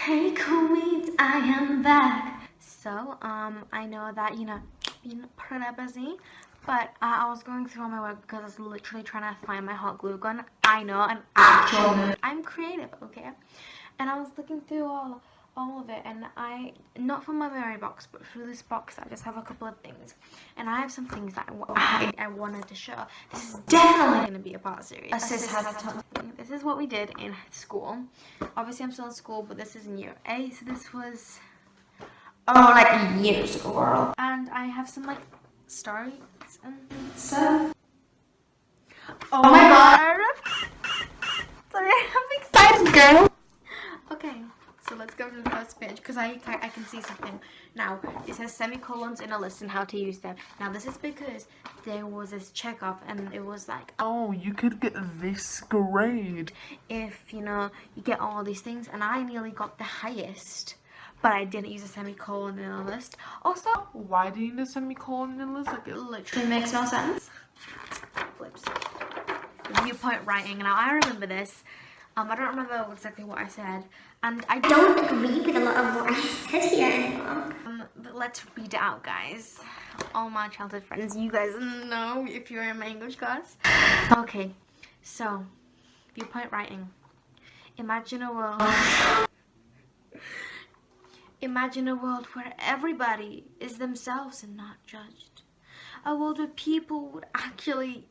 Hey queens, I am back. So, I know that, been pretty busy, but I was going through all my work because I was literally trying to find my hot glue gun. I know, an actual nerd. I'm creative, okay? And I was looking through all of it, and not from my memory box, but through this box, I just have a couple of things. And I have some things that I wanted to show. This is definitely going to be a part series. This is what we did in school. Obviously, I'm still in school, but this is in year 8, so this was, like years ago, girl. And I have some, like, stories and stuff. Oh my god! Sorry, I'm excited, girl! Okay. So let's go to the first page because I can see something. Now, it says semicolons in a list and how to use them. Now, this is because there was this checkoff and it was like, oh, you could get this grade if, you get all these things. And I nearly got the highest, but I didn't use a semicolon in a list. Also, why do you need a semicolon in a list? Like, it literally makes no sense. Flips. Viewpoint writing. Now, I remember this. I don't remember exactly what I said, and I don't agree with a lot of what I said here anymore. But let's read it out, guys. All my childhood friends, you guys know if you're in my English class. Okay, so, viewpoint writing. Imagine a world where everybody is themselves and not judged. A world where people would actually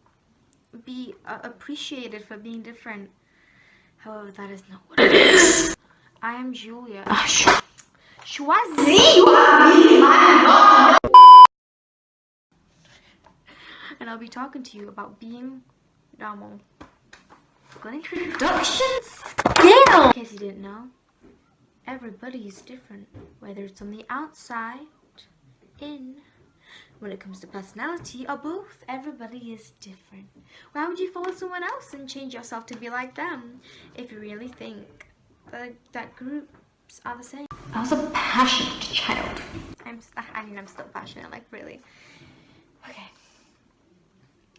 be appreciated for being different. However, that is not what it is. I am Julia. And I'll be talking to you about being normal. Good introductions. Yeah. In case you didn't know, everybody is different, whether it's on the outside, in. When it comes to personality, or both, everybody is different. Why would you follow someone else and change yourself to be like them if you really think that groups are the same? I was a passionate child. I'm still passionate, like really. Okay.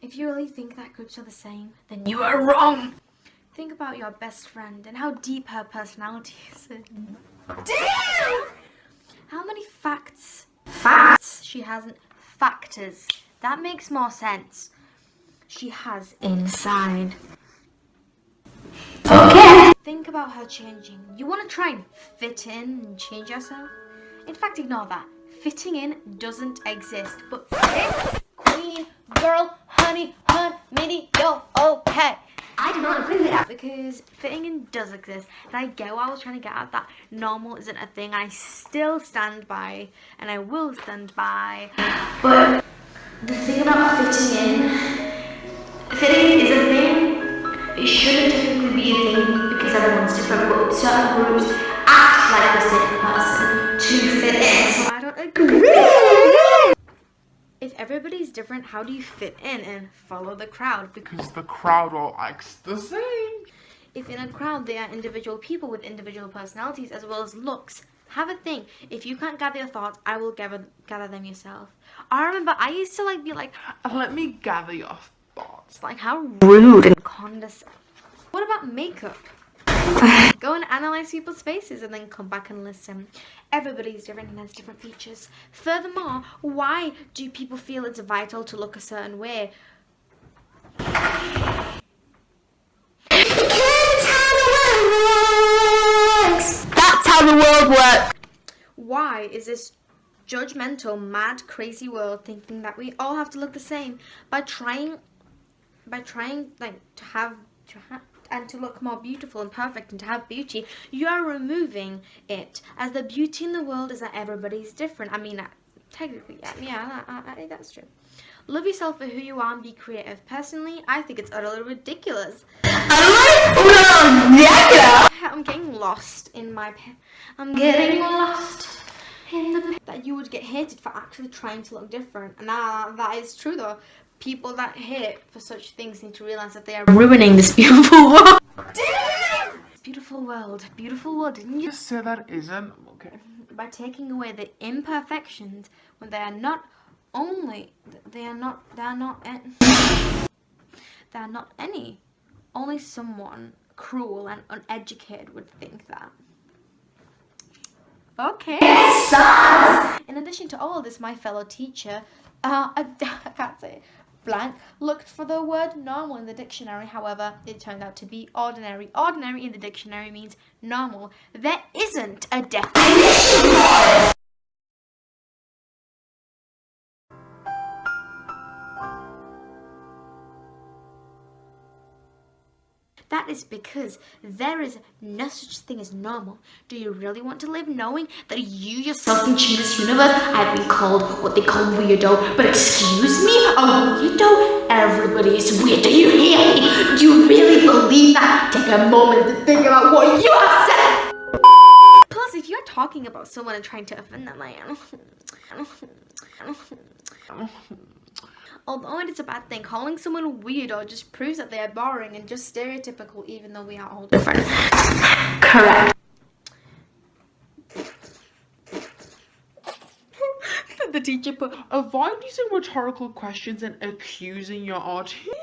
If you really think that groups are the same, then you are wrong. Think about your best friend and how deep her personality is. Damn! How many facts she hasn't. Factors. That makes more sense. She has inside. Okay. Think about her changing. You want to try and fit in and change yourself? In fact, ignore that. Fitting in doesn't exist. But this queen, girl, honey, mini, yo, okay. I do not agree with that. Because fitting in does exist. And I get what I was trying to get at, that normal isn't a thing. I still stand by, and I will stand by. But the thing about fitting in is a thing. It shouldn't technically be a thing because everyone's different. But certain groups act like the same person to fit in. So I don't agree. If everybody's different, how do you fit in and follow the crowd? Because the crowd all acts the same. If in a crowd there are individual people with individual personalities as well as looks, have a think. If you can't gather your thoughts, I will gather them yourself. I remember I used to be like, let me gather your thoughts. Like, how rude and condescending. What about makeup? Go and analyze people's faces and then come back and listen. Everybody's different and has different features. Furthermore, why do people feel it's vital to look a certain way? That's how the world works. Why is this judgmental, mad, crazy world thinking that we all have to look the same? By trying to look more beautiful and perfect and to have beauty, you are removing it. As the beauty in the world is that everybody's different. I mean, technically, yeah, that's true. Love yourself for who you are and be creative. Personally, I think it's utterly ridiculous. I'm getting lost in my pen. I'm getting lost in the pen. That you would get hated for actually trying to look different. And that is true though. People that hate for such things need to realize that they are ruining this beautiful world. Damn! Beautiful world, didn't you just say that isn't? Okay. By taking away the imperfections when they are not any. Only someone cruel and uneducated would think that. Okay. In addition to all of this, my fellow teacher, I can't say it, blank, looked for the word normal in the dictionary. However, it turned out to be ordinary. Ordinary in the dictionary means normal. There isn't a definition. That is because there is no such thing as normal. Do you really want to live knowing that you yourself can change this universe? I've been called what they call weirdo, but excuse me? A weirdo? Everybody is weird. Do you hear me? Do you really believe that? Take a moment to think about what you have said. Plus, if you're talking about someone and trying to offend them, although it is a bad thing, calling someone weirdo just proves that they are boring and just stereotypical, even though we are all different. Correct. The teacher put, Avoid using rhetorical questions and accusing your audience.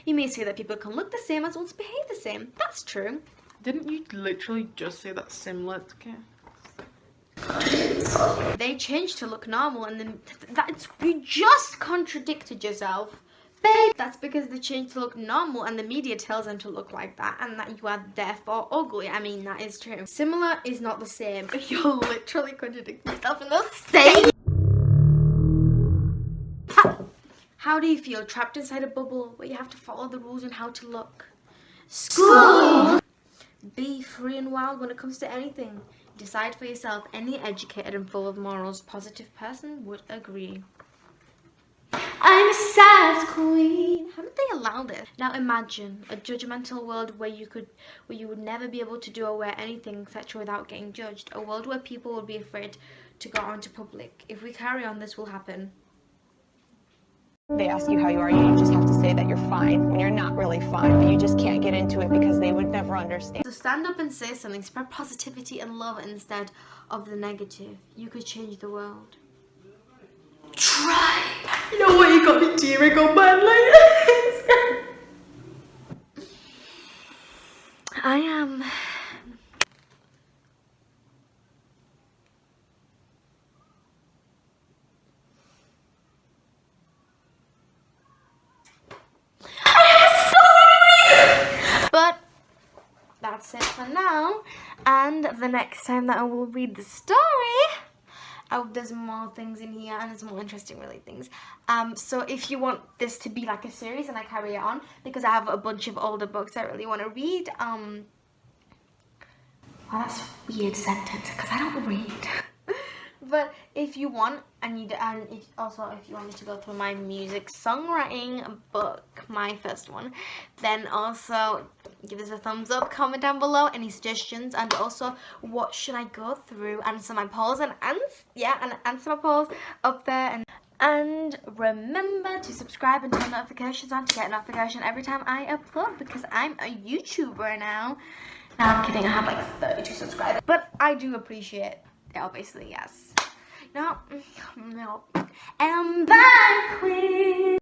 You may say that people can look the same as well as behave the same. That's true. Didn't you literally just say that similar? Okay. They changed to look normal, and then you just contradicted yourself. Babe, that's because they changed to look normal and the media tells them to look like that, and that you are therefore ugly. I mean, that is true. Similar is not the same. You're literally contradicting yourself in the same. How do you feel trapped inside a bubble where you have to follow the rules on how to look? School! Be free and wild when it comes to anything. Decide for yourself. Any educated and full of morals, positive person would agree. I'm a sass queen. How did they allow this? Now imagine a judgmental world where you would never be able to do or wear anything etc. without getting judged. A world where people would be afraid to go out into public. If we carry on, this will happen. They ask you how you are, you just have to say that you're fine when you're not really fine, but you just can't get into it because they would never understand. So stand up and say something, spread positivity and love instead of the negative. You could change the world. Try! You know what, you got me tearing on my leg. I am... But that's it for now, and the next time that I will read the story, there's more things in here and there's more interesting really things. So if you want this to be like a series and I carry it on, because I have a bunch of older books I really want to read. Well, that's a weird sentence because I don't read. But if you want, if you want me to go through my music songwriting book, my first one, then also give us a thumbs up, comment down below any suggestions, and also what should I go through, answer my polls, and answer my polls up there, and remember to subscribe and turn notifications on to get a notification every time I upload, because I'm a YouTuber now. No, I'm kidding, I have like 32 subscribers, but I do appreciate it, obviously, yes. No. And I'm back with